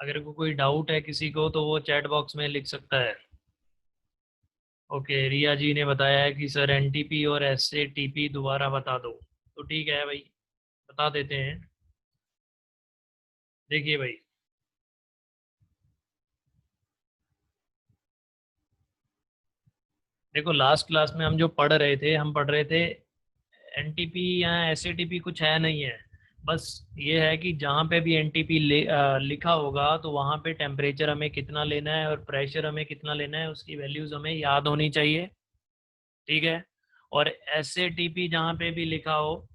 अगर कोई डाउट है किसी को तो वो चैट बॉक्स में लिख सकता है। ओके, रिया जी ने बताया है कि सर एनटीपी और एसएटीपी दोबारा बता दो। तो ठीक है भाई, बता देते हैं। देखिए भाई, देखो लास्ट क्लास में हम जो पढ़ रहे थे, हम पढ़ रहे थे एनटीपी या एसएटीपी कुछ है नहीं है। बस ये है कि जहाँ पे भी एनटीपी लिखा होगा तो वहाँ पे टेम्परेचर हमें कितना लेना है और प्रेशर हमें कितना लेना है, उसकी वैल्यूज़ हमें याद होनी चाहिए। ठीक है। और एसएटीपी जहाँ पे भी लिखा हो,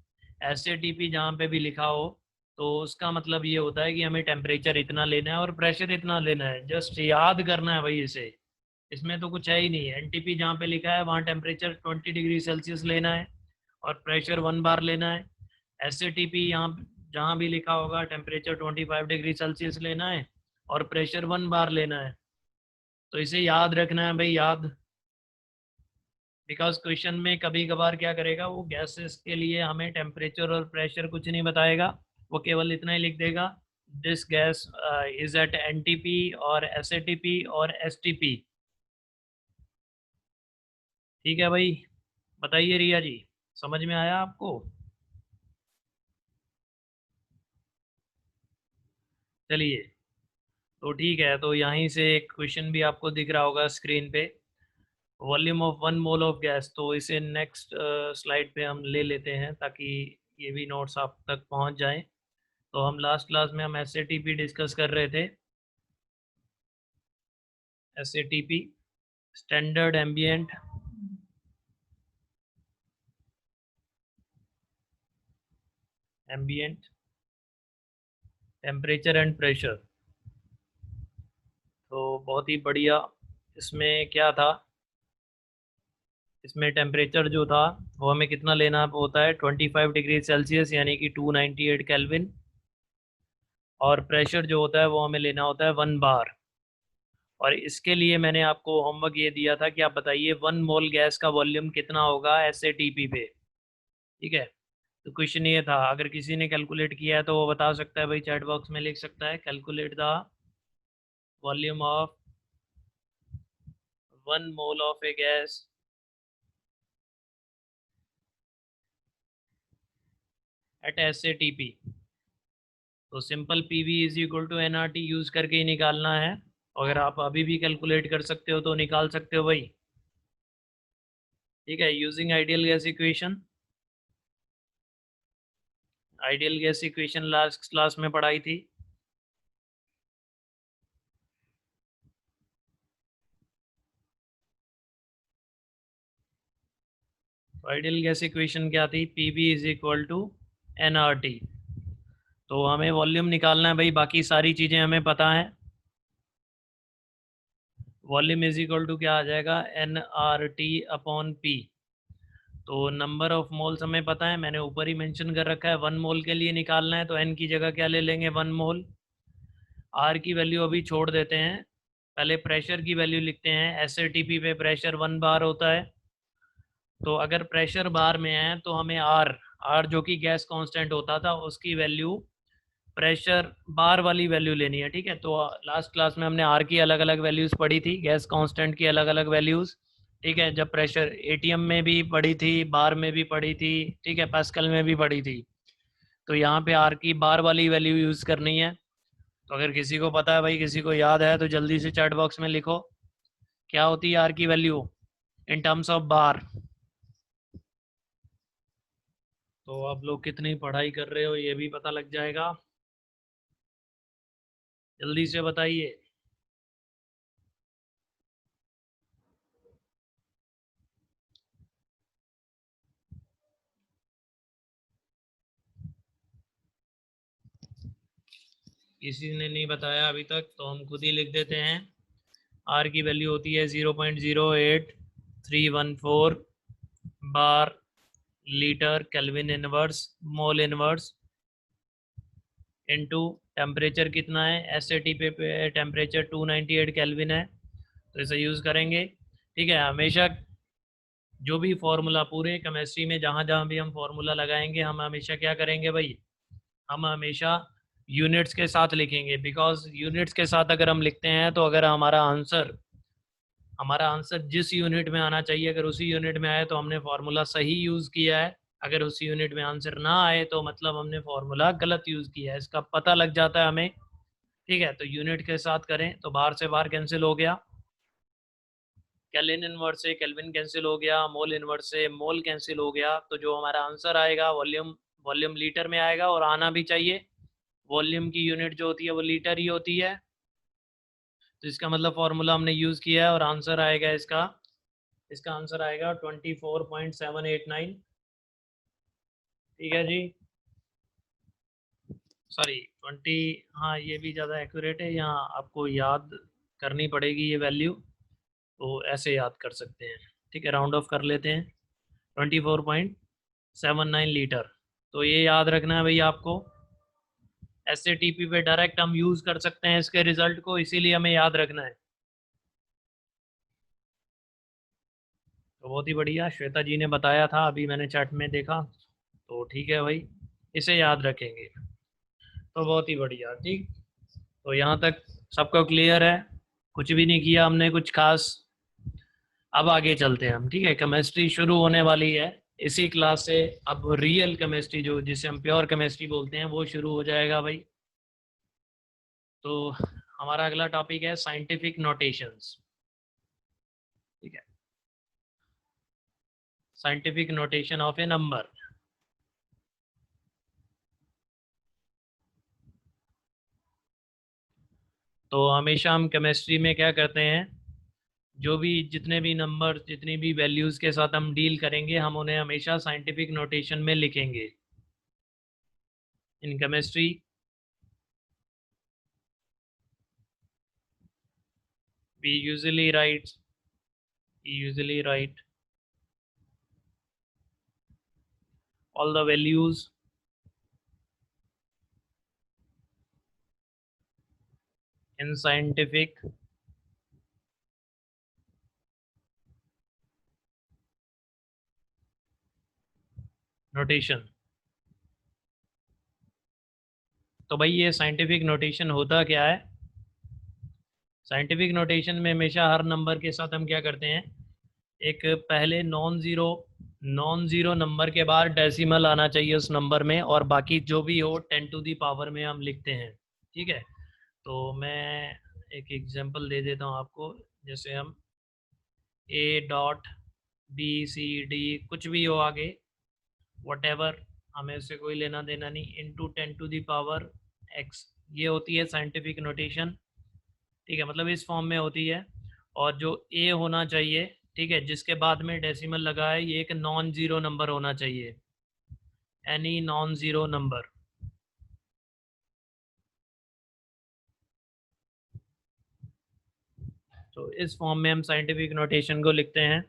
एसएटीपी जहाँ पे भी लिखा हो, तो उसका मतलब ये होता है कि हमें टेम्परेचर इतना लेना है और प्रेशर इतना लेना है। जस्ट याद करना है भाई इसे। इसमें तो कुछ है ही नहीं। एनटीपी जहाँ पे लिखा है वहाँ टेम्परेचर 20 डिग्री सेल्सियस लेना है और प्रेशर 1 बार लेना है। एसएटीपी यहाँ जहाँ भी लिखा होगा टेम्परेचर 25 डिग्री सेल्सियस लेना है और प्रेशर 1 बार लेना है। तो इसे याद रखना है भाई, याद। बिकॉज क्वेश्चन में कभी कभार क्या करेगा, वो गैसेस के लिए हमें टेम्परेचर और प्रेशर कुछ नहीं बताएगा। वो केवल इतना ही लिख देगा, this gas is at NTP और एसएटीपी और एसटीपी। ठीक है भाई, बताइए रिया जी, समझ में आया आपको? चलिए, तो ठीक है, तो यहीं से एक क्वेश्चन भी आपको दिख रहा होगा स्क्रीन पे। Volume of 1 mole of gas, तो इसे नेक्स्ट स्लाइड पे हम ले लेते हैं ताकि ये भी नोट्स आप तक पहुंच जाएं। तो हम लास्ट क्लास में हम एसएटीपी डिस्कस कर रहे थे। SATP standard ambient ambient temperature and pressure. तो बहुत ही बढ़िया। इसमें क्या था, इसमें टेम्परेचर जो था वो हमें कितना लेना होता है, 25 डिग्री सेल्सियस यानी कि 298 केल्विन। और प्रेशर जो होता है वो हमें लेना होता है 1 बार। और इसके लिए मैंने आपको होमवर्क ये दिया था कि आप बताइए 1 मोल गैस का वॉल्यूम कितना होगा एसएटीपी पे। ठीक है। तो क्वेश्चन ये था, अगर किसी ने कैलकुलेट किया है तो वो बता सकता है भाई, चैट बॉक्स में लिख सकता है, calculate the volume of 1 mole of a gas at SATP. तो simple PV is equal to NRT use करके ही निकालना है। अगर आप अभी भी कैलकुलेट कर सकते हो तो निकाल सकते हो भाई। ठीक है, using ideal gas equation. Ideal gas equation last class में पढ़ाई थी। आइडियल गैस इक्वेशन क्या थी, PV is equal to NRT. तो हमें वॉल्यूम निकालना है भाई, बाकी सारी चीज़ें हमें पता है। वॉल्यूम इज इक्वल टू क्या आ जाएगा, N R T upon P. तो नंबर ऑफ मोल्स हमें पता है, मैंने ऊपर ही मेंशन कर रखा है। 1 मोल के लिए निकालना है तो एन की जगह क्या ले लेंगे, 1 मोल। आर की वैल्यू अभी छोड़ देते हैं, पहले प्रेशर की वैल्यू लिखते हैं। एसएटीपी पे प्रेशर 1 बार होता है। तो अगर प्रेशर बार में है तो हमें आर, आर जो कि गैस कांस्टेंट होता था, उसकी वैल्यू प्रेशर बार वाली वैल्यू लेनी है। ठीक है। तो लास्ट क्लास में हमने आर की अलग अलग वैल्यूज़ पढ़ी थी, गैस कांस्टेंट की अलग अलग वैल्यूज़। ठीक है, जब प्रेशर एटीएम में भी पढ़ी थी, बार में भी पढ़ी थी, ठीक है, पास्कल में भी पढ़ी थी। तो यहाँ पे आर की बार वाली वैल्यू यूज़ करनी है। तो अगर किसी को पता है भाई, किसी को याद है तो जल्दी से चैट बॉक्स में लिखो, क्या होती है आर की वैल्यू इन टर्म्स ऑफ बार। तो आप लोग कितनी पढ़ाई कर रहे हो ये भी पता लग जाएगा, जल्दी से बताइए। किसी ने नहीं बताया अभी तक तो हम खुद ही लिख देते हैं। आर की वैल्यू होती है 0.08314 bar litre kelvin inverse mole inverse into temperature कितना है, एसएटी पे टेम्परेचर 298 केल्विन है। तो इसे यूज़ करेंगे। ठीक है, हमेशा जो भी फॉर्मूला पूरे केमिस्ट्री में जहाँ जहाँ भी हम फॉर्मूला लगाएंगे, हम हमेशा क्या करेंगे भाई, हम हमेशा यूनिट्स के साथ लिखेंगे, बिकॉज यूनिट्स के साथ अगर हम लिखते हैं तो अगर हमारा आंसर जिस यूनिट में आना चाहिए अगर उसी यूनिट में आए तो हमने फार्मूला सही यूज़ किया है, अगर उसी यूनिट में आंसर ना आए तो मतलब हमने फार्मूला गलत यूज़ किया है, इसका पता लग जाता है हमें। ठीक है, तो यूनिट के साथ करें तो बाहर से बाहर कैंसिल हो गया, केल्विन इनवर्स से केल्विन कैंसिल हो गया, मोल इनवर्स से मोल कैंसिल हो गया, तो जो हमारा आंसर आएगा वॉल्यूम वॉल्यूम लीटर में आएगा, और आना भी चाहिए, वॉल्यूम की यूनिट जो होती है वो लीटर ही होती है। तो इसका मतलब फार्मूला हमने यूज़ किया है और आंसर आएगा इसका आंसर आएगा 24.789। ठीक है जी, सॉरी 20, हाँ ये भी ज़्यादा एक्यूरेट है, यहाँ आपको याद करनी पड़ेगी ये वैल्यू, तो ऐसे याद कर सकते हैं। ठीक है, राउंड ऑफ कर लेते हैं, 24.79 लीटर। तो ये याद रखना है भाई आपको, SATP पे डायरेक्ट हम यूज़ कर सकते हैं इसके रिजल्ट को, इसीलिए हमें याद रखना है। तो बहुत ही बढ़िया, श्वेता जी ने बताया था अभी मैंने चैट में देखा, तो ठीक है भाई, इसे याद रखेंगे, तो बहुत ही बढ़िया। ठीक, तो यहाँ तक सबको क्लियर है, कुछ भी नहीं किया हमने कुछ खास। अब आगे चलते हैं हम, ठीक है, केमिस्ट्री शुरू होने वाली है इसी क्लास से, अब रियल केमिस्ट्री जो जिसे हम प्योर केमिस्ट्री बोलते हैं वो शुरू हो जाएगा भाई। तो हमारा अगला टॉपिक है साइंटिफिक नोटेशंस। ठीक है, scientific notation of a number. तो हमेशा हम केमिस्ट्री में क्या करते हैं, जो भी जितने भी नंबर जितनी भी वैल्यूज़ के साथ हम डील करेंगे हम उन्हें हमेशा साइंटिफिक नोटेशन में लिखेंगे। In chemistry we usually write all the values in scientific notation। तो भाई ये साइंटिफिक नोटेशन होता क्या है, साइंटिफिक नोटेशन में हमेशा हर नंबर के साथ हम क्या करते हैं, एक पहले नॉन ज़ीरो नंबर के बाद डेसिमल आना चाहिए उस नंबर में, और बाकी जो भी हो 10 टू दी पावर में हम लिखते हैं। ठीक है, तो मैं एक एग्जांपल दे देता हूँ आपको, जैसे हम A.B.C.D कुछ भी हो आगे, वटेवर, हमें उससे कोई लेना देना नहीं, into 10 to the power x, ये होती है साइंटिफिक नोटेशन। ठीक है, मतलब इस फॉर्म में होती है, और जो a होना चाहिए, ठीक है, जिसके बाद में डेसिमल लगा है, ये एक नॉन ज़ीरो नंबर होना चाहिए, एनी नॉन ज़ीरो नंबर। तो इस फॉर्म में हम साइंटिफिक नोटेशन को लिखते हैं,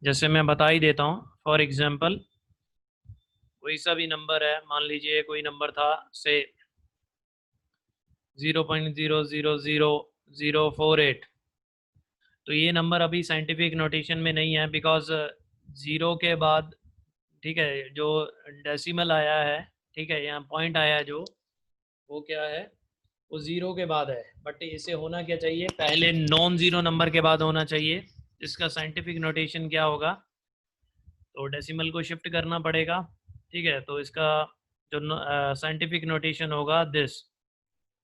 जैसे मैं बता ही देता हूँ। फॉर एग्जांपल कोई सा भी नंबर है, मान लीजिए कोई नंबर था से 0.0000048, तो ये नंबर अभी साइंटिफिक नोटेशन में नहीं है, बिकॉज ज़ीरो के बाद, ठीक है, जो डेसिमल आया है, ठीक है, यहाँ पॉइंट आया है जो, वो क्या है, वो ज़ीरो के बाद है, बट इसे होना क्या चाहिए, पहले नॉन ज़ीरो नंबर के बाद होना चाहिए। इसका साइंटिफिक नोटेशन क्या होगा, तो डेसिमल को शिफ्ट करना पड़ेगा। ठीक है, तो इसका जो साइंटिफिक नोटेशन होगा this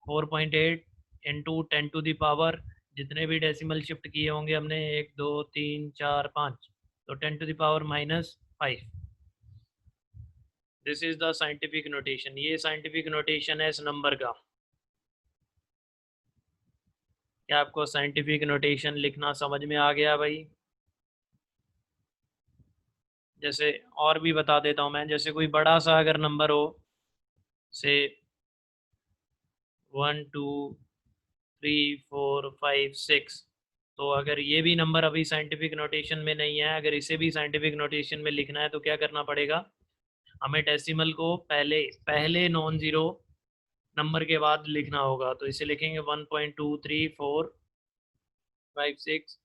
4.8 into 10 to the power, जितने भी डेसिमल शिफ्ट किए होंगे हमने, 1 2 3 4 5, तो 10 to the power -5, this is the scientific notation. ये साइंटिफिक नोटेशन है इस नंबर का। क्या आपको साइंटिफिक नोटेशन लिखना समझ में आ गया भाई? जैसे और भी बता देता हूँ मैं, जैसे कोई बड़ा सा अगर नंबर हो से 1 2 3 4 5 6, तो अगर ये भी नंबर अभी साइंटिफिक नोटेशन में नहीं है, अगर इसे भी साइंटिफिक नोटेशन में लिखना है तो क्या करना पड़ेगा, हमें डेसिमल को पहले पहले नॉन ज़ीरो नंबर के बाद लिखना होगा। तो इसे लिखेंगे 1.2 3 4 5 6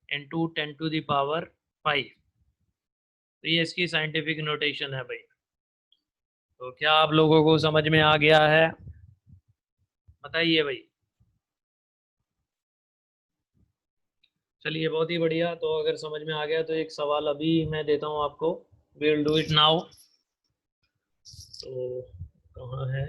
इंटू 10 टू दी पावर 5। तो ये इसकी साइंटिफिक नोटेशन है भाई। तो क्या आप लोगों को समझ में आ गया है? बताइए भाई। चलिए बहुत ही बढ़िया। तो अगर समझ में आ गया तो एक सवाल अभी मैं देता हूँ आपको। Will do it now. तो कहाँ है?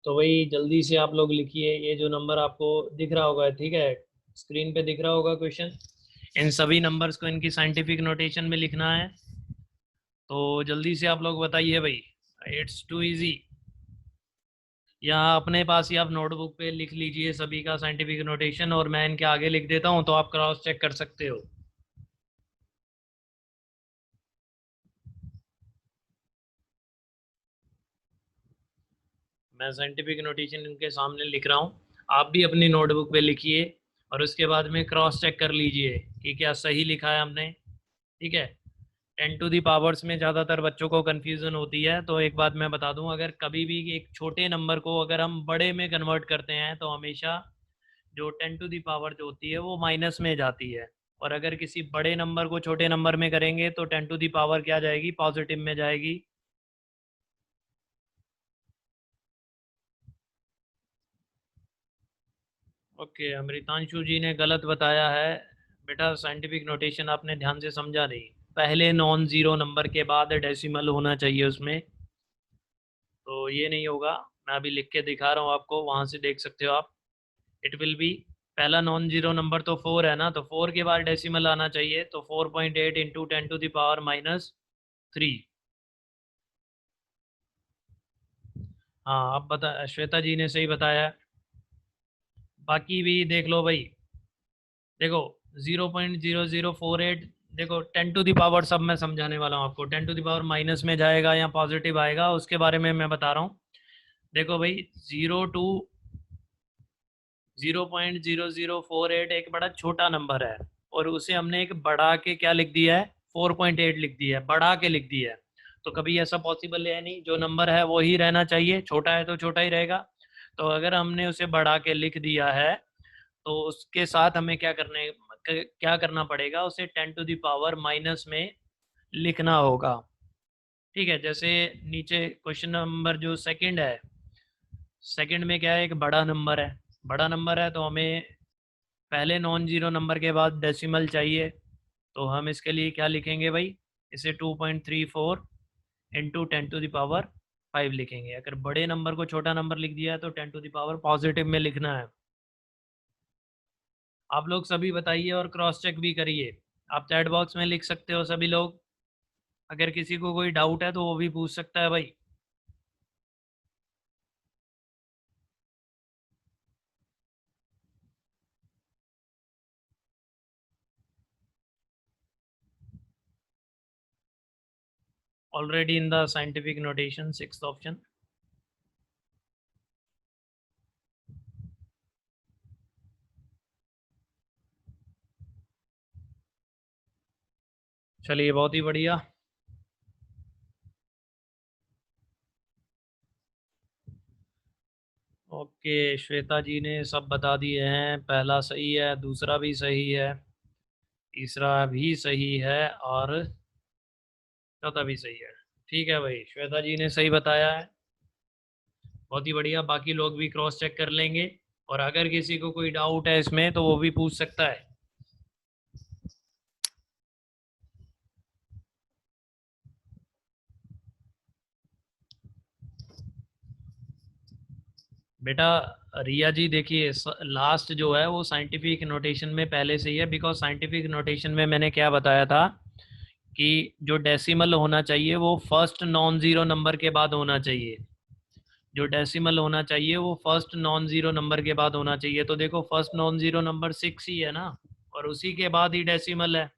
तो वही जल्दी से आप लोग लिखिए। ये जो नंबर आपको दिख रहा होगा, ठीक है, स्क्रीन पे दिख रहा होगा क्वेश्चन। इन सभी नंबर्स को इनकी साइंटिफिक नोटेशन में लिखना है। तो जल्दी से आप लोग बताइए भाई। It's too easy. यहाँ अपने पास ही आप नोटबुक पे लिख लीजिए सभी का साइंटिफिक नोटेशन, और मैं इनके आगे लिख देता हूँ तो आप क्रॉस चेक कर सकते हो। मैं साइंटिफिक नोटेशन इनके सामने लिख रहा हूँ, आप भी अपनी नोटबुक पे लिखिए और उसके बाद में क्रॉस चेक कर लीजिए कि क्या सही लिखा है हमने। ठीक है। 10 to the पावर्स में ज़्यादातर बच्चों को कन्फ्यूज़न होती है। तो एक बात मैं बता दूं, अगर कभी भी एक छोटे नंबर को अगर हम बड़े में कन्वर्ट करते हैं तो हमेशा जो 10 to the पावर जो होती है वो माइनस में जाती है। और अगर किसी बड़े नंबर को छोटे नंबर में करेंगे तो 10 to the पावर क्या जाएगी, पॉजिटिव में जाएगी। ओके, अमृतांशु जी ने गलत बताया है। बेटा साइंटिफिक नोटेशन आपने ध्यान से समझा नहीं। पहले नॉन ज़ीरो नंबर के बाद डेसिमल होना चाहिए उसमें। तो ये नहीं होगा। मैं अभी लिख के दिखा रहा हूँ आपको, वहाँ से देख सकते हो आप। इट विल बी, पहला नॉन जीरो नंबर तो 4 है ना, तो 4 के बाद डेसिमल आना चाहिए। तो 4.8 इंटू 10 to the पावर -3। हाँ, अब बता, श्वेता जी ने सही बताया। बाकी भी देख लो भाई। देखो 0.0048। देखो 10 to the पावर सब मैं समझाने वाला हूँ आपको। 10 to the पावर माइनस में जाएगा या पॉजिटिव आएगा उसके बारे में मैं बता रहा हूँ। देखो भाई, 0.0048 एक बड़ा छोटा नंबर है, और उसे हमने एक बढ़ा के क्या लिख दिया है, 4.8 लिख दिया है, बढ़ा के लिख दिया है। तो कभी ऐसा पॉसिबल है नहीं, जो नंबर है वो ही रहना चाहिए, छोटा है तो छोटा ही रहेगा। तो अगर हमने उसे बढ़ा के लिख दिया है तो उसके साथ हमें क्या करना पड़ेगा, उसे 10 to the पावर माइनस में लिखना होगा। ठीक है। जैसे नीचे क्वेश्चन नंबर जो सेकंड है, सेकंड में क्या है, एक बड़ा नंबर है। बड़ा नंबर है तो हमें पहले नॉन जीरो नंबर के बाद डेसिमल चाहिए। तो हम इसके लिए क्या लिखेंगे भाई, इसे 2.34 इंटू 10 to the पावर 5 लिखेंगे। अगर बड़े नंबर को छोटा नंबर लिख दिया है तो 10 to the पावर पॉजिटिव में लिखना है। आप लोग सभी बताइए और क्रॉस चेक भी करिए। आप चैट बॉक्स में लिख सकते हो सभी लोग। अगर किसी को कोई डाउट है तो वो भी पूछ सकता है भाई। Already in the scientific notation, sixth option. चलिए बहुत ही बढ़िया। ओके, श्वेता जी ने सब बता दिए हैं। पहला सही है, दूसरा भी सही है, तीसरा भी सही है, और चौथा भी सही है। ठीक है भाई, श्वेता जी ने सही बताया है। बहुत ही बढ़िया। बाकी लोग भी क्रॉस चेक कर लेंगे, और अगर किसी को कोई डाउट है इसमें तो वो भी पूछ सकता है। बेटा रिया जी देखिए, लास्ट जो है वो साइंटिफिक नोटेशन में पहले से ही है। बिकॉज साइंटिफिक नोटेशन में मैंने क्या बताया था कि जो डेसिमल होना चाहिए वो फर्स्ट नॉन जीरो नंबर के बाद होना चाहिए। जो डेसिमल होना चाहिए वो फर्स्ट नॉन जीरो नंबर के बाद होना चाहिए। तो देखो फर्स्ट नॉन जीरो नंबर 6 ही है ना, और उसी के बाद ही डेसिमल है।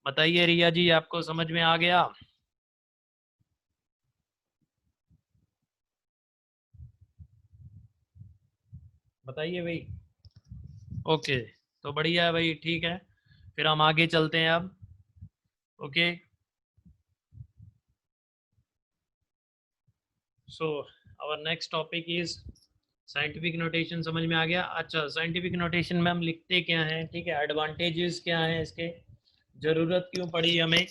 बताइए रिया जी, आपको समझ में आ गया? बताइए भाई। ओके, तो बढ़िया है भाई, ठीक है, फिर हम आगे चलते हैं अब। Okay, so our next topic is scientific notation. समझ में आ गया? अच्छा, साइंटिफिक नोटेशन में हम लिखते क्या हैं, ठीक है, एडवांटेजेस क्या हैं इसके, ज़रूरत क्यों पड़ी हमें,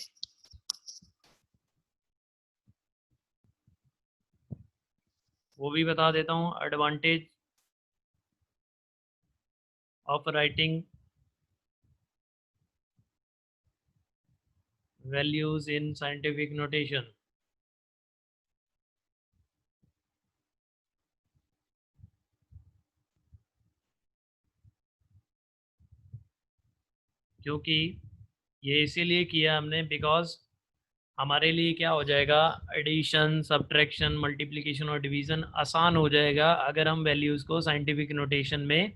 वो भी बता देता हूँ। Advantage of writing values in scientific notation. क्योंकि ये इसीलिए किया हमने बिकॉज हमारे लिए क्या हो जाएगा, एडिशन, सब्ट्रैक्शन, मल्टीप्लिकेशन और डिवीज़न आसान हो जाएगा अगर हम वैल्यूज़ को साइंटिफिक नोटेशन में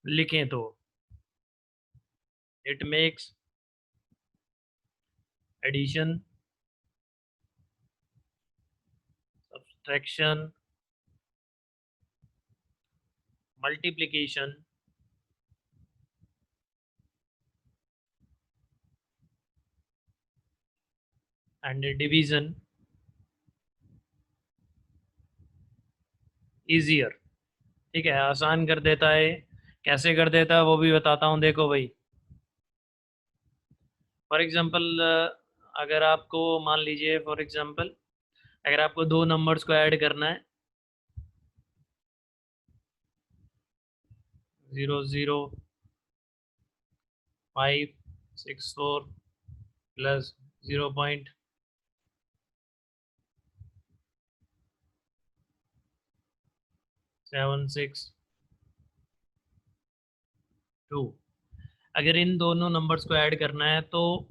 लिखें तो। It makes addition, subtraction, multiplication and division easier. ठीक है, आसान कर देता है। कैसे कर देता है वो भी बताता हूँ, देखो भाई। फॉर एग्जांपल, अगर आपको मान लीजिए, फॉर एग्जांपल अगर आपको दो नंबर्स को ऐड करना है, 00564 प्लस 0.762, अगर इन दोनों नंबर्स को ऐड करना है तो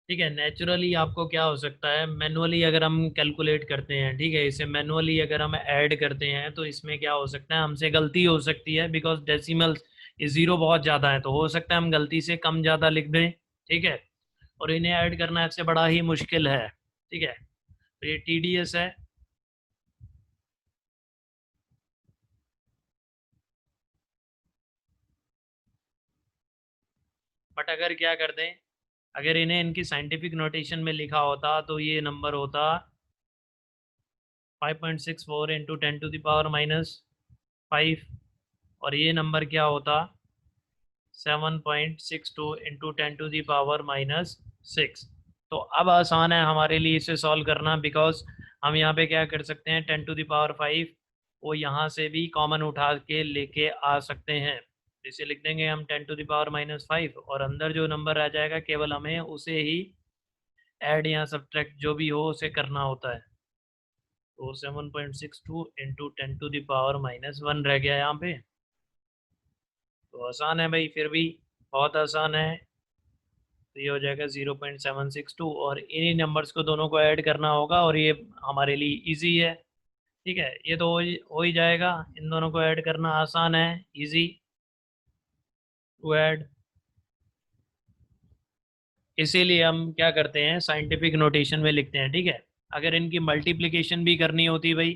ठीक है, नेचुरली आपको क्या हो सकता है, मैनुअली अगर हम कैलकुलेट करते हैं, ठीक है, इसे मैनुअली अगर हम ऐड करते हैं तो इसमें क्या हो सकता है, हमसे गलती हो सकती है बिकॉज डेसिमल्स, ये ज़ीरो बहुत ज़्यादा है तो हो सकता है हम गलती से कम ज़्यादा लिख दें। ठीक है, और इन्हें ऐड करना इससे बड़ा ही मुश्किल है। ठीक है, तो ये टीडीएस है। बट अगर क्या कर दें, अगर इन्हें इनकी साइंटिफिक नोटेशन में लिखा होता तो ये नंबर होता 5.64 इंटू 10⁻⁻5, और ये नंबर क्या होता 7.62 इंटू 10⁻⁻6। तो अब आसान है हमारे लिए इसे सॉल्व करना बिकॉज हम यहाँ पे क्या कर सकते हैं, 10⁻5 वो यहाँ से भी कॉमन उठा के लेके आ सकते हैं। इसे लिख देंगे हम 10⁻⁻5, और अंदर जो नंबर आ जाएगा केवल हमें उसे ही ऐड या सब्ट्रैक्ट जो भी हो उसे करना होता है। तो 7.62 इंटू 10⁻⁻1 रह गया यहाँ पे। तो आसान है भाई, फिर भी बहुत आसान है। तो ये हो जाएगा 0.762, और इन्हीं नंबर्स को दोनों को ऐड करना होगा और ये हमारे लिए इजी है। ठीक है, ये तो हो ही जाएगा, इन दोनों को ऐड करना आसान है, इजी टू ऐड। इसीलिए हम क्या करते हैं, साइंटिफिक नोटेशन में लिखते हैं। ठीक है, अगर इनकी मल्टीप्लिकेशन भी करनी होती भाई,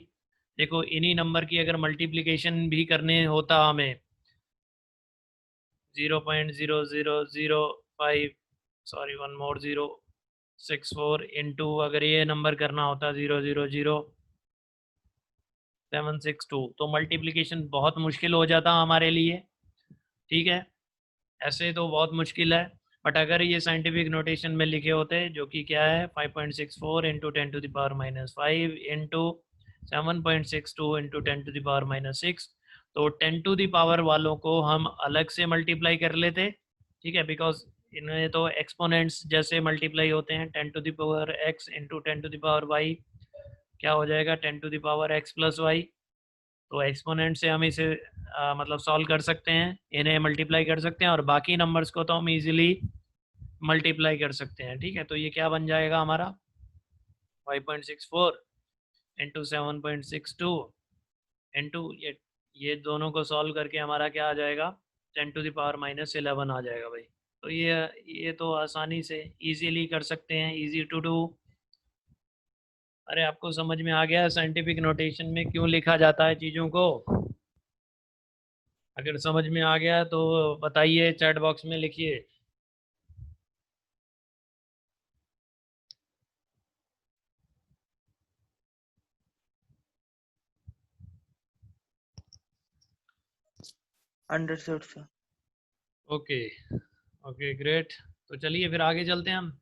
देखो इन्हीं नंबर की अगर मल्टीप्लिकेशन भी करने होता हमें, 0.0005, सॉरी वन मोर 064 इंटू, अगर ये नंबर करना होता 0.00762, तो मल्टीप्लिकेशन बहुत मुश्किल हो जाता हमारे लिए। ठीक है, ऐसे तो बहुत मुश्किल है, बट अगर ये साइंटिफिक नोटेशन में लिखे होते जो कि क्या है 5.64 इंटू 10⁻⁻5 इंटू 7.62 इंटू 10⁻⁻6, तो 10 वालों को हम अलग से मल्टीप्लाई कर लेते। ठीक है, बिकॉज इनमें तो एक्सपोनेंट्स जैसे मल्टीप्लाई होते हैं, 10⁻x इंटू 10⁻y क्या हो जाएगा, 10⁻x प्लस वाई। तो एक्सपोनेंट से हम इसे मतलब सॉल्व कर सकते हैं, इन्हें मल्टीप्लाई कर सकते हैं, और बाकी नंबर्स को तो हम इजीली मल्टीप्लाई कर सकते हैं। ठीक है, तो ये क्या बन जाएगा हमारा 5.64 इंटू 7.62 इंटू ये दोनों को सॉल्व करके हमारा क्या आ जाएगा, 10⁻11 आ जाएगा भाई। तो ये तो आसानी से इजीली कर सकते हैं, इजी टू डू। अरे आपको समझ में आ गया साइंटिफिक नोटेशन में क्यों लिखा जाता है चीज़ों को? अगर समझ में आ गया तो बताइए, चैट बॉक्स में लिखिए। Understood sir. Okay, okay great. तो चलिए फिर आगे चलते हैं हम।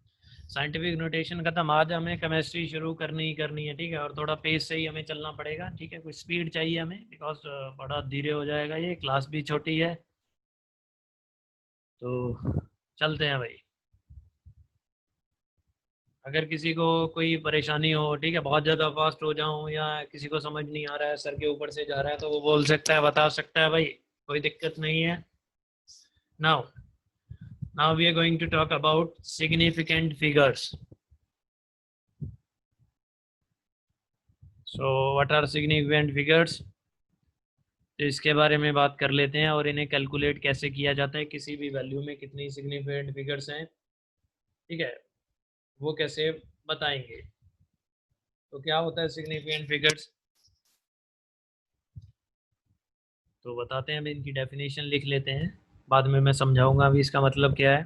साइंटिफिक नोटेशन खत्म, आज हमें केमिस्ट्री शुरू करनी ही करनी है, ठीक है। और थोड़ा पेस से ही हमें चलना पड़ेगा, ठीक है। कुछ स्पीड चाहिए हमें, बिकॉज बड़ा धीरे हो जाएगा, ये क्लास भी छोटी है। तो चलते हैं भाई। अगर किसी को कोई परेशानी हो, ठीक है, बहुत ज़्यादा फास्ट हो जाऊं या किसी को समझ नहीं आ रहा है, सर के ऊपर से जा रहा है, तो वो बोल सकता है, बता सकता है भाई, कोई दिक्कत नहीं है। Now now we are going to talk about significant figures. So what are significant figures? तो इसके बारे में बात कर लेते हैं, और इन्हें कैलकुलेट कैसे किया जाता है, किसी भी वैल्यू में कितनी सिग्निफिकेंट फिगर्स हैं, ठीक है, वो कैसे बताएंगे। तो क्या होता है सिग्निफिकेंट फिगर्स? तो बताते हैं, अभी इनकी डेफिनेशन लिख लेते हैं, बाद में मैं समझाऊंगा अभी इसका मतलब क्या है।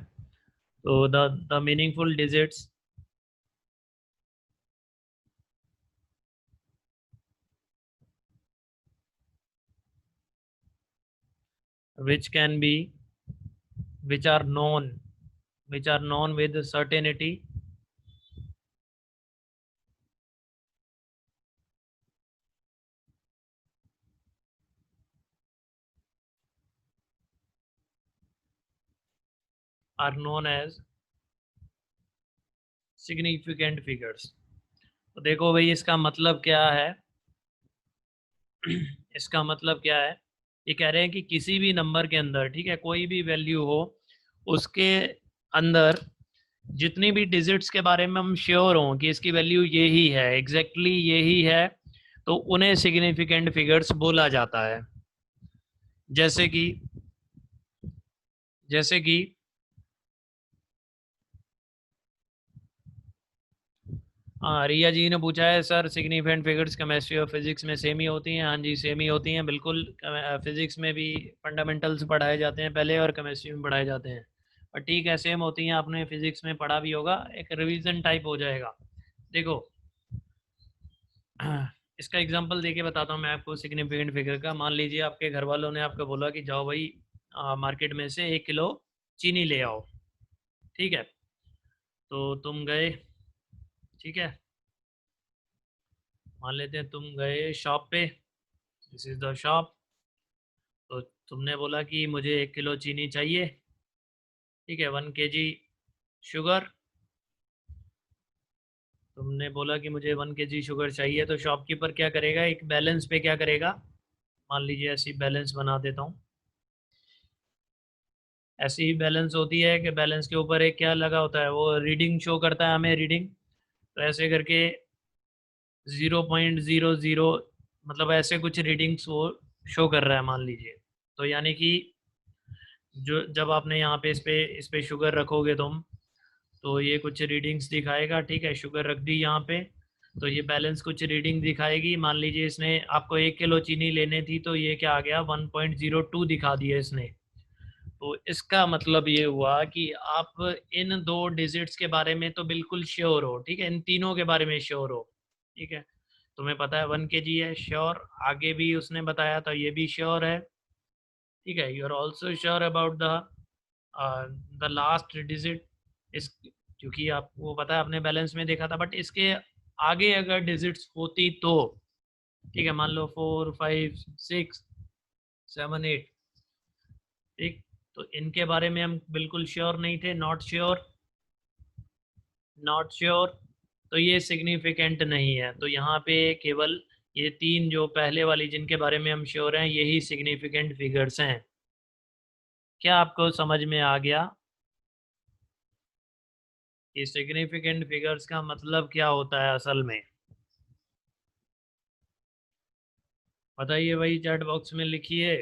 तो the meaningful digits which can be which are known with certainty are known as significant figures। तो देखो भाई, इसका मतलब क्या है? इसका मतलब क्या है? ये कह रहे हैं कि किसी भी नंबर के अंदर, ठीक है, कोई भी वैल्यू हो, उसके अंदर जितनी भी डिजिट्स के बारे में हम श्योर हों कि इसकी वैल्यू यही है, एग्जैक्टली यही है, तो उन्हें सिग्निफिकेंट फिगर्स बोला जाता है। जैसे कि जैसे कि हाँ, रिया जी ने पूछा है, सर सिग्निफिकेंट फिगर्स केमिस्ट्री और फिजिक्स में सेम ही होती हैं? हाँ जी, सेम ही होती हैं बिल्कुल। फिजिक्स में भी फंडामेंटल्स पढ़ाए जाते हैं पहले, और केमिस्ट्री में पढ़ाए जाते हैं। और ठीक है, सेम होती हैं, आपने फिजिक्स में पढ़ा भी होगा, एक रिवीजन टाइप हो जाएगा। देखो, इसका एग्जांपल देके बताता हूँ मैं आपको सिग्निफिकेंट फिगर का। मान लीजिए आपके घर वालों ने आपको बोला कि जाओ भाई, मार्केट में से 1 किलो चीनी ले आओ, ठीक है। तो तुम गए, ठीक है, मान लेते हैं तुम गए शॉप पे, दिस इज़ द शॉप। तो तुमने बोला कि मुझे 1 किलो चीनी चाहिए, ठीक है, 1 kg शुगर। तुमने बोला कि मुझे 1 kg शुगर चाहिए, तो शॉपकीपर क्या करेगा, एक बैलेंस पे क्या करेगा, मान लीजिए ऐसी बैलेंस बना देता हूँ। ऐसी ही बैलेंस होती है कि बैलेंस के ऊपर एक क्या लगा होता है, वो रीडिंग शो करता है हमें, रीडिंग। तो ऐसे करके 0.00, मतलब ऐसे कुछ रीडिंग्स वो शो कर रहा है, मान लीजिए। तो यानी कि जो जब आपने यहाँ पे इस पे शुगर रखोगे तुम, तो ये कुछ रीडिंग्स दिखाएगा, ठीक है, शुगर रख दी यहाँ पे, तो ये बैलेंस कुछ रीडिंग दिखाएगी। मान लीजिए इसने आपको 1 किलो चीनी लेने थी, तो ये क्या आ गया, 1.02 दिखा दिया इसने। तो इसका मतलब ये हुआ कि आप इन दो डिजिट्स के बारे में तो बिल्कुल श्योर हो, ठीक है, इन तीनों के बारे में श्योर हो, ठीक है। तुम्हें पता है 1 kg है, श्योर। आगे भी उसने बताया था, ये भी श्योर है, ठीक है। You are also sure about the last digit. इस क्योंकि आपको पता है, आपने बैलेंस में देखा था, बट इसके आगे अगर डिजिट्स होती तो, ठीक है, मान लो 4, 5, 6, 7, 8, ठीक। तो इनके बारे में हम बिल्कुल श्योर नहीं थे, नॉट श्योर, नॉट श्योर। तो ये सिग्निफिकेंट नहीं है। तो यहाँ पे केवल ये तीन जो पहले वाली जिनके बारे में हम श्योर हैं, यही सिग्निफिकेंट फिगर्स हैं। क्या आपको समझ में आ गया कि सिग्निफिकेंट फिगर्स का मतलब क्या होता है असल में? बताइए भाई, चैट बॉक्स में लिखिए।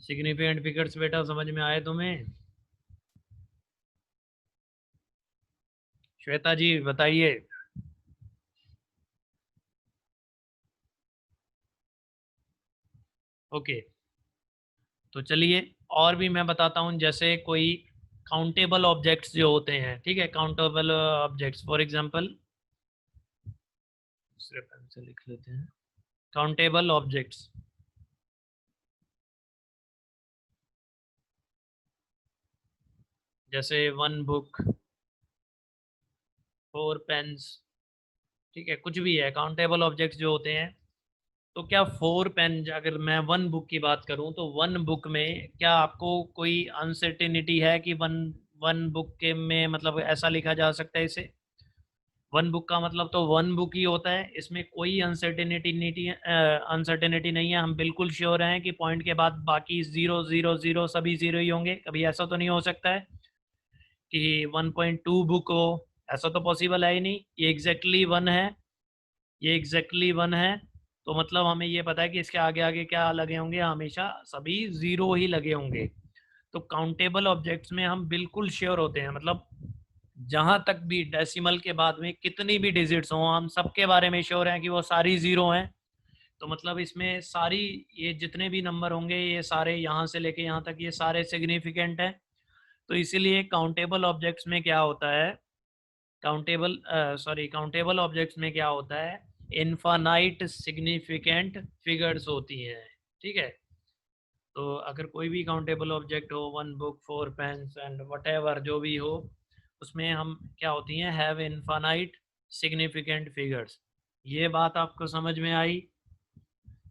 सिग्निफिकेंट फिगर्स बेटा समझ में आए तुम्हें? श्वेता जी बताइए। ओके, तो चलिए और भी मैं बताता हूँ, जैसे कोई काउंटेबल ऑब्जेक्ट्स जो होते हैं, ठीक है, काउंटेबल ऑब्जेक्ट्स फॉर एग्जांपल, दूसरे पेन से लिख लेते हैं, काउंटेबल ऑब्जेक्ट्स जैसे 1 बुक, 4 पेन्स, ठीक है, कुछ भी है, काउंटेबल ऑब्जेक्ट्स जो होते हैं। तो क्या 4 पेन, अगर मैं 1 बुक की बात करूं तो 1 बुक में क्या आपको कोई अनसर्टेनिटी है कि वन वन बुक के में मतलब ऐसा लिखा जा सकता है इसे? 1 बुक का मतलब तो 1 बुक ही होता है, इसमें कोई अनसर्टेनिटी नहीं है। हम बिल्कुल श्योर हैं कि पॉइंट के बाद बाकी 0 0 0 सभी 0 ही होंगे। कभी ऐसा तो नहीं हो सकता है कि 1.2 बुक हो, ऐसा तो पॉसिबल है ही नहीं। ये एग्जैक्टली 1 है, ये एग्जैक्टली 1 है, तो मतलब हमें ये पता है कि इसके आगे आगे क्या लगे होंगे, हमेशा सभी 0 ही लगे होंगे। तो काउंटेबल ऑब्जेक्ट्स में हम बिल्कुल श्योर होते हैं, मतलब जहां तक भी डेसिमल के बाद में कितनी भी डिजिट्स हों, हम सबके बारे में श्योर हैं कि वो सारी 0 हैं। तो मतलब इसमें सारी, ये जितने भी नंबर होंगे ये सारे यहाँ से लेके यहाँ तक ये सारे सिग्निफिकेंट हैं। तो इसीलिए काउंटेबल ऑब्जेक्ट्स में क्या होता है, काउंटेबल ऑब्जेक्ट्स में क्या होता है, इनफानाइट सिग्निफिकेंट फिगर्स होती हैं, ठीक है। तो अगर कोई भी काउंटेबल ऑब्जेक्ट हो, 1 बुक, 4 पेन्स एंड वट जो भी हो, उसमें हम क्या होती हैं, हैव इनफानाइट सिग्निफिकेंट फिगर्स। ये बात आपको समझ में आई?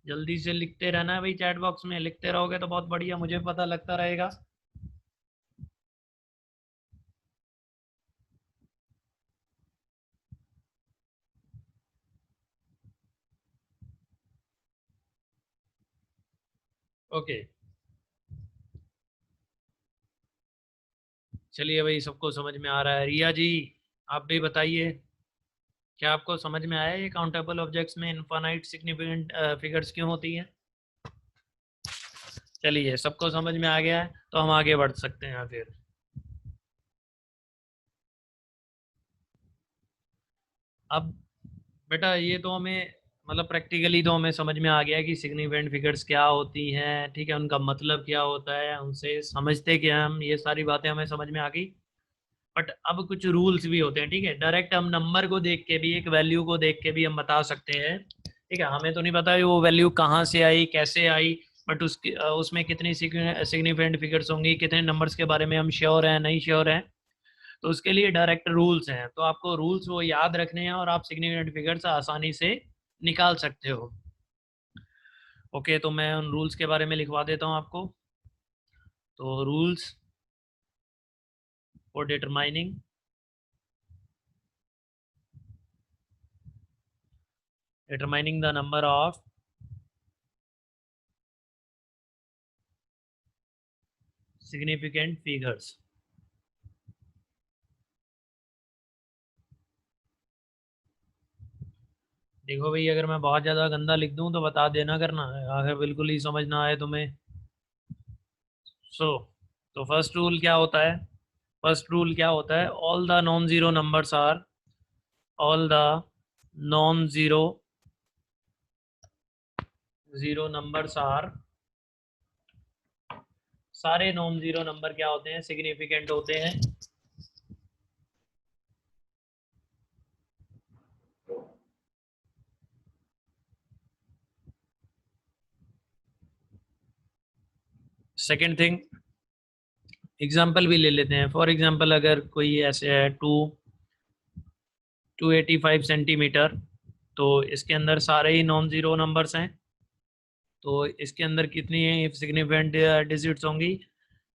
जल्दी से लिखते रहना है भाई, चैट बॉक्स में लिखते रहोगे तो बहुत बढ़िया, मुझे पता लगता रहेगा। ओके, चलिए भाई, सबको समझ में आ रहा है। रिया जी आप भी बताइए, क्या आपको समझ में आया ये काउंटेबल ऑब्जेक्ट्स में इनफाइनाइट सिग्निफिकेंट फिगर्स क्यों होती हैं? चलिए, सबको समझ में आ गया है तो हम आगे बढ़ सकते हैं फिर। अब बेटा ये तो हमें मतलब प्रैक्टिकली तो हमें समझ में आ गया कि सिग्निफिकेंट फिगर्स क्या होती हैं, ठीक है, उनका मतलब क्या होता है, उनसे समझते क्या हम, ये सारी बातें हमें समझ में आ गई। बट अब कुछ रूल्स भी होते हैं, ठीक है, डायरेक्ट हम नंबर को देख के भी, एक वैल्यू को देख के भी हम बता सकते हैं, ठीक है। हमें तो नहीं पता है वो वैल्यू कहाँ से आई, कैसे आई, बट उसकी उसमें कितनी सिग्निफिकेंट फिगर्स होंगी, कितने नंबर्स के बारे में हम श्योर हैं, नहीं श्योर हैं। तो उसके लिए डायरेक्ट रूल्स हैं, तो आपको रूल्स वो याद रखने हैं और आप सिग्निफिकेंट फिगर्स आसानी से निकाल सकते हो। ओके, तो मैं उन रूल्स के बारे में लिखवा देता हूँ आपको। तो rules for determining the number of significant figures. देखो भाई, अगर मैं बहुत ज़्यादा गंदा लिख दूं तो बता देना करना, अगर बिल्कुल ही समझ ना आए तुम्हें। सो तो फर्स्ट रूल क्या होता है, फर्स्ट रूल क्या होता है, all the non zero numbers are, all the non zero zero numbers are, सारे नॉन ज़ीरो नंबर क्या होते हैं, सिग्निफिकेंट होते हैं। सेकेंड थिंग, एग्जाम्पल भी ले लेते हैं। फॉर एग्जाम्पल अगर कोई ऐसे है 285 सेंटीमीटर, तो इसके अंदर सारे ही नॉन ज़ीरो नंबर्स हैं। तो इसके अंदर कितनी सिग्निफिकेंट डिजिट्स होंगी,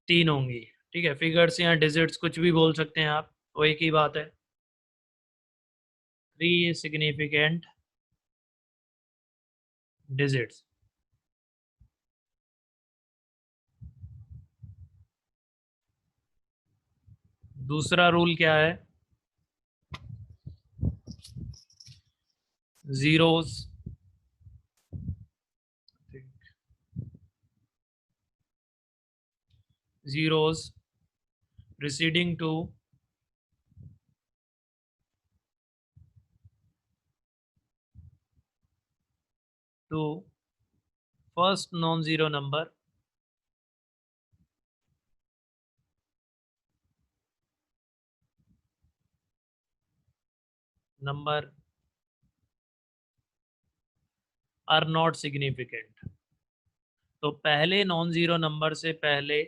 3 होंगी, ठीक है। फिगर्स या डिजिट्स कुछ भी बोल सकते हैं आप, वो एक ही बात है। 3 सिग्निफिकेंट डिजिट्स। दूसरा रूल क्या है, zeros, zeros preceding to first non-zero number are not significant। तो पहले नॉन जीरो नंबर से पहले,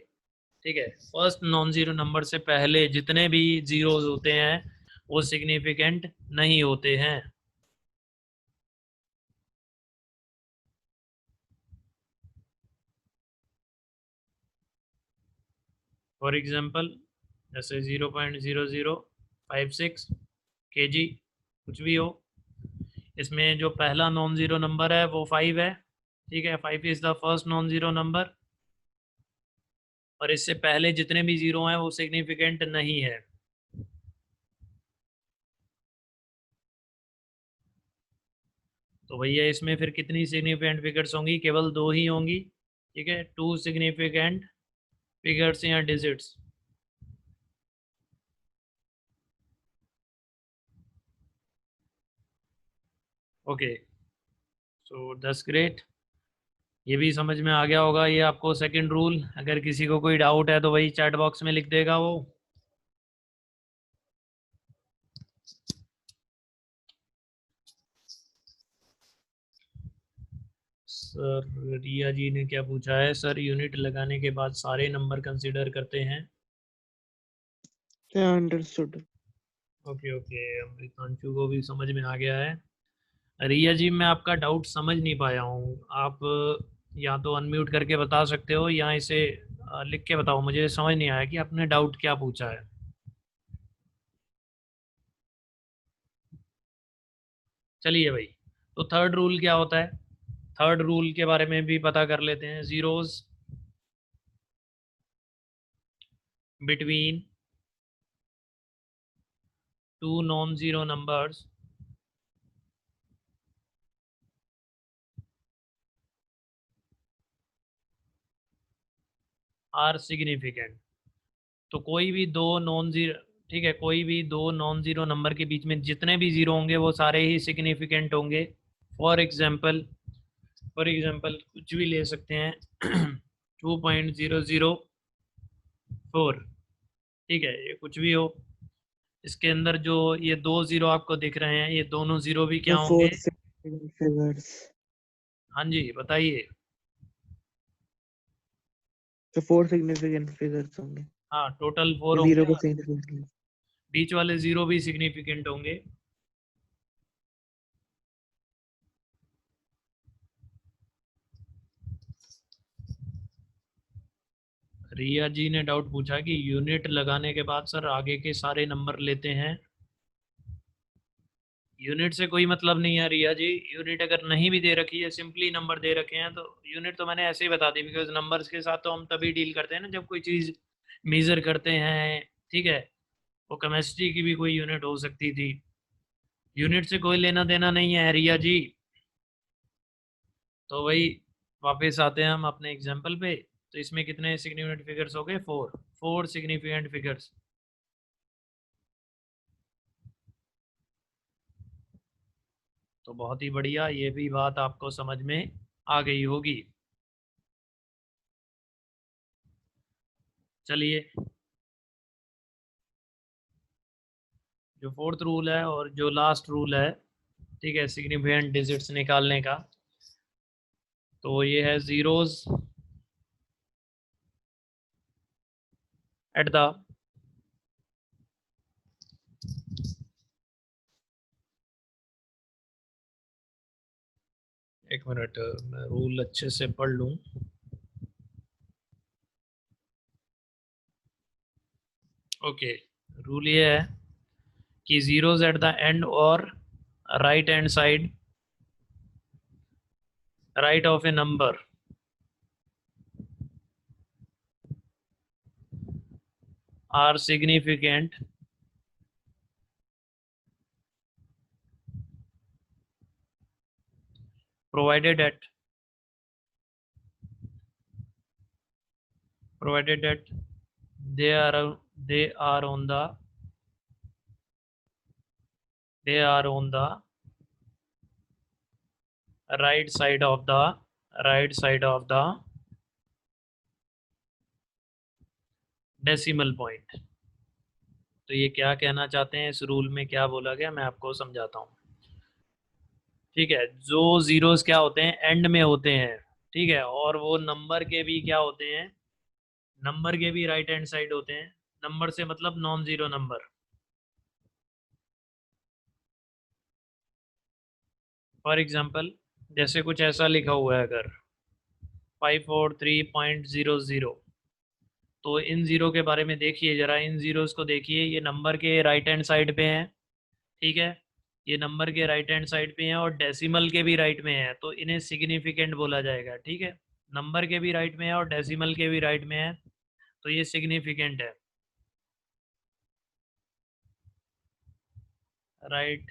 ठीक है, फर्स्ट नॉन जीरो नंबर से पहले जितने भी जीरोस होते हैं वो सिग्निफिकेंट नहीं होते हैं। फॉर एग्जांपल जैसे 0.0056 kg कुछ भी हो, इसमें जो पहला नॉन जीरो नंबर है वो 5 है, ठीक है, 5 is the first non zero number, और इससे पहले जितने भी जीरो हैं वो सिग्निफिकेंट नहीं है। तो भैया इसमें फिर कितनी सिग्निफिकेंट फिगर्स होंगी? केवल 2 ही होंगी, ठीक है, 2 सिग्निफिकेंट फिगर्स या digits. Okay, so that's great. ये भी समझ में आ गया होगा ये आपको सेकंड रूल। अगर किसी को कोई डाउट है तो वही चैट बॉक्स में लिख देगा वो। सर रिया जी ने क्या पूछा है? सर यूनिट लगाने के बाद सारे नंबर कंसीडर करते हैं। अंडरस्टूड। ओके ओके, अमृतांशु को भी समझ में आ गया है। रिया जी मैं आपका डाउट समझ नहीं पाया हूँ। आप या तो अनम्यूट करके बता सकते हो या इसे लिख के बताओ। मुझे समझ नहीं आया कि आपने डाउट क्या पूछा है। चलिए भाई, तो थर्ड रूल क्या होता है? थर्ड रूल के बारे में भी पता कर लेते हैं। Zeros between two non zero numbers are significant. तो कोई भी दो नॉन जीरो, ठीक है, कोई भी दो नॉन जीरो नंबर के बीच में जितने भी जीरो होंगे वो सारे ही सिग्निफिकेंट होंगे। फॉर एग्जांपल, कुछ भी ले सकते हैं 2.004, ठीक है, ये कुछ भी हो। इसके अंदर जो ये दो जीरो आपको दिख रहे हैं, ये दोनों जीरो भी क्या होंगे? 4 सिग्निफिकेंट फिगर्स। हाँ जी बताइए। तो 4 सिग्निफिकेंट फिगर्स होंगे। हाँ टोटल 4 जीरो होंगे, को सिग्निफिकेंट। बीच वाले जीरो भी सिग्निफिकेंट होंगे। रिया जी ने डाउट पूछा कि यूनिट लगाने के बाद सर आगे के सारे नंबर लेते हैं। यूनिट से कोई मतलब नहीं है रिया जी। यूनिट अगर नहीं भी दे रखी है, सिंपली नंबर दे रखे हैं, तो यूनिट तो मैंने ऐसे ही बता दी, बिकॉज नंबर्स के साथ तो हम तभी डील करते हैं ना जब कोई चीज़ मेजर करते हैं, ठीक है। वो केमिस्ट्री की भी कोई यूनिट हो सकती थी। यूनिट से कोई लेना देना नहीं है रिया जी। तो वही वापस आते हैं हम अपने एग्जाम्पल पे। तो इसमें कितने सिग्निफिकेंट फिगर्स हो गए? 4 सिग्निफिकेंट फिगर्स। तो बहुत ही बढ़िया, ये भी बात आपको समझ में आ गई होगी। चलिए, जो फोर्थ रूल है और जो लास्ट रूल है, ठीक है, सिग्निफिकेंट डिजिट्स निकालने का, तो ये है जीरोस एट द, एक मिनट मैं रूल अच्छे से पढ़ लूं। ओके, रूल ये है कि जीरोस एट द एंड और right hand side, right of a number are significant provided at provided that they are on the right side of the decimal point। तो ये क्या कहना चाहते हैं, इस रूल में क्या बोला गया, मैं आपको समझाता हूँ। ठीक है, जो जीरोस क्या होते हैं, एंड में होते हैं। ठीक है, और वो नंबर के भी क्या होते हैं, नंबर के भी राइट हैंड साइड होते हैं। नंबर से मतलब non zero number. For example जैसे कुछ ऐसा लिखा हुआ है अगर 543.00, तो इन जीरो के बारे में देखिए जरा, इन जीरोस को देखिए, ये नंबर के राइट हैंड साइड पे हैं। ठीक है, ये नंबर के राइट हैंड साइड पे हैं और डेसिमल के भी राइट में है, तो इन्हें सिग्निफिकेंट बोला जाएगा। ठीक है, नंबर के भी राइट में है और डेसिमल के भी राइट में है, तो ये सिग्निफिकेंट है। Right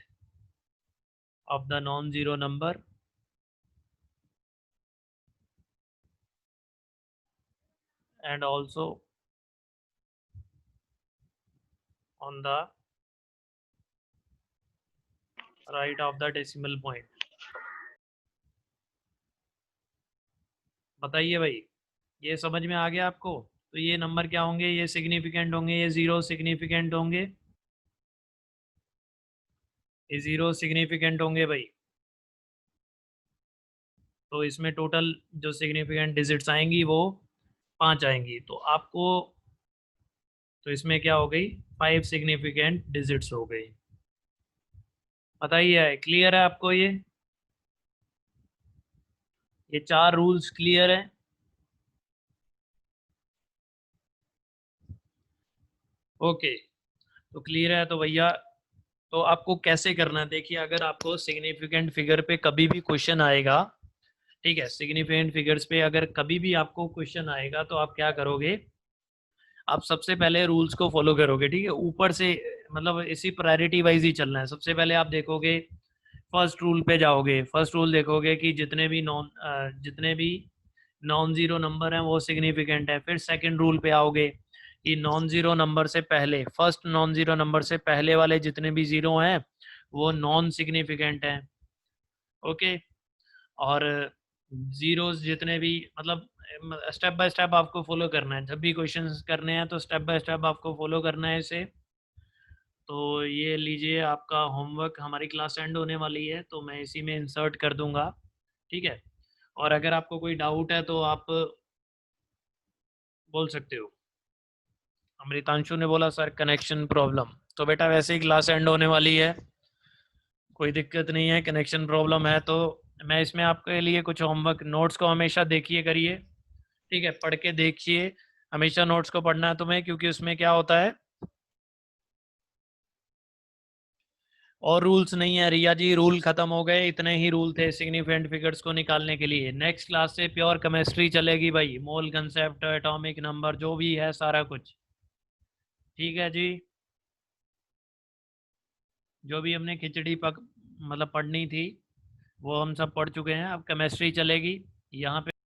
of the non zero number and also on the right of the decimal point। बताइए भाई, ये समझ में आ गया आपको? तो ये नंबर क्या होंगे, ये सिग्निफिकेंट होंगे, ये जीरो सिग्निफिकेंट होंगे, ये जीरो सिग्निफिकेंट होंगे भाई। तो इसमें टोटल जो सिग्निफिकेंट डिजिट्स आएंगी वो 5 आएंगी, तो आपको, तो इसमें क्या हो गई, 5 सिग्निफिकेंट डिजिट्स हो गई। बताइए, क्लियर है आपको ये 4 रूल्स क्लियर है? ओके, तो क्लियर है तो भैया, तो आपको कैसे करना है, देखिए अगर आपको सिग्निफिकेंट फिगर पे कभी भी क्वेश्चन आएगा, ठीक है, सिग्निफिकेंट फिगर्स पे अगर कभी भी आपको क्वेश्चन आएगा तो आप क्या करोगे, आप सबसे पहले रूल्स को फॉलो करोगे। ठीक है, ऊपर से मतलब इसी प्रायोरिटी वाइज ही चलना है। सबसे पहले आप देखोगे, फर्स्ट रूल पे जाओगे, फर्स्ट रूल देखोगे कि जितने भी नॉन जीरो नंबर हैं वो सिग्निफिकेंट है। फिर सेकंड रूल पे आओगे कि नॉन जीरो नंबर से पहले, फर्स्ट नॉन जीरो नंबर से पहले वाले जितने भी जीरो हैं वो नॉन सिग्निफिकेंट हैं। ओके, और जीरोस जितने भी, मतलब स्टेप बाय स्टेप आपको फॉलो करना है, जब भी क्वेश्चंस करने हैं तो स्टेप बाय स्टेप आपको फॉलो करना है इसे। तो ये लीजिए आपका होमवर्क, हमारी क्लास एंड होने वाली है तो मैं इसी में इंसर्ट कर दूंगा। ठीक है, और अगर आपको कोई डाउट है तो आप बोल सकते हो। अमृतांशु ने बोला सर कनेक्शन प्रॉब्लम, तो बेटा वैसे ही क्लास एंड होने वाली है, कोई दिक्कत नहीं है। कनेक्शन प्रॉब्लम है तो मैं इसमें आपके लिए कुछ होमवर्क, नोट्स को हमेशा देखिए करिए। ठीक है, पढ़ के देखिए, हमेशा नोट्स को पढ़ना है तुम्हें, क्योंकि उसमें क्या होता है, और रूल्स नहीं है रिया जी, रूल खत्म हो गए, इतने ही रूल थे सिग्निफिकेंट फिगर्स को निकालने के लिए। नेक्स्ट क्लास से प्योर केमिस्ट्री चलेगी भाई, मोल कंसेप्ट, एटॉमिक नंबर, जो भी है सारा कुछ। ठीक है जी, जो भी हमने खिचड़ी पक मतलब पढ़नी थी वो हम सब पढ़ चुके हैं, अब केमिस्ट्री चलेगी। यहाँ पे